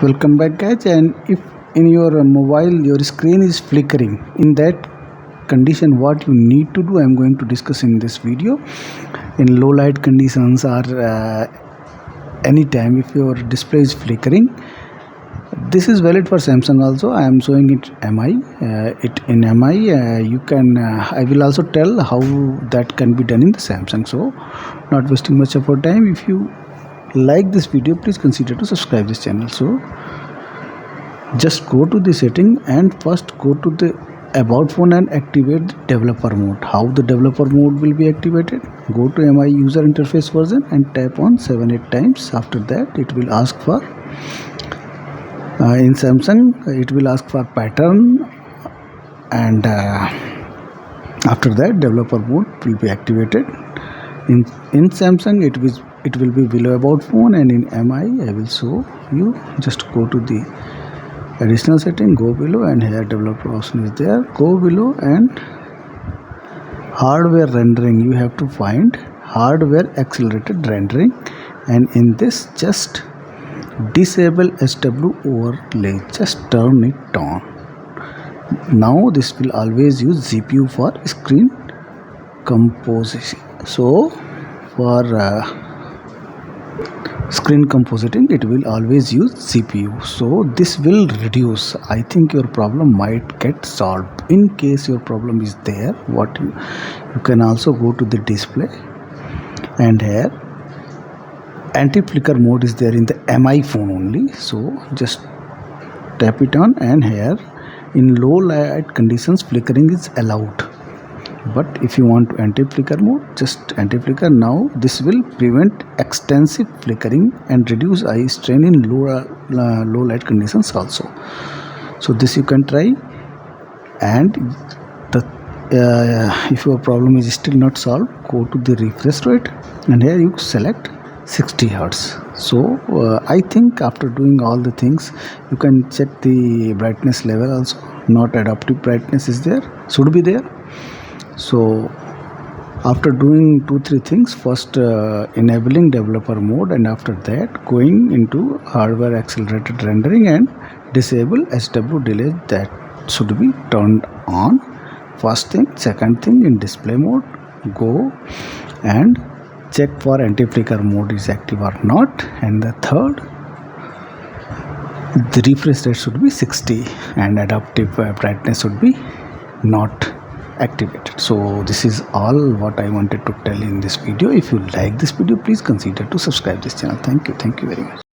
Welcome back guys. And if in your mobile your screen is flickering, in that condition what you need to do, I'm going to discuss in this video. In low light conditions or anytime if your display is flickering, this is valid for Samsung also. I am showing it MI, it in MI. You can I will also tell how that can be done in the Samsung. So not wasting much of our time, if you like this video, please consider to subscribe this channel. So just go to the setting and first go to the about phone and activate the developer mode. How the developer mode will be activated? Go to MI user interface version and tap on 7-8 times. After that it will ask for in Samsung it will ask for pattern, and after that developer mode will be activated. In Samsung it will be below about phone, and in MI I will show you. Just go to the additional setting, go below, and here developer option is there. Go below and hardware rendering, you have to find hardware accelerated rendering, and in this just disable SW overlay, just turn it on. Now this will always use GPU for screen composition. So for screen compositing it will always use CPU. So this will reduce, I think your problem might get solved. In case your problem is there, what you can also go to the display, and here anti-flicker mode is there in the MI phone only. So just tap it on, and here in low light conditions flickering is allowed, but if you want to anti-flicker mode, just anti-flicker. Now this will prevent extensive flickering and reduce eye strain in low light conditions also. So this you can try, and if your problem is still not solved, go to the refresh rate, and here you select 60 Hz. So I think after doing all the things, you can check the brightness level also. Not adaptive brightness is there, should be there. So after doing 2-3 things, first enabling developer mode, and after that going into hardware accelerated rendering and disable SW delay, that should be turned on. First thing. Second thing, in display mode go and check for anti-flicker mode is active or not, and the third, the refresh rate should be 60 and adaptive brightness should be not activated. So this is all what I wanted to tell in this video. If you like this video, please consider to subscribe this channel. Thank you very much.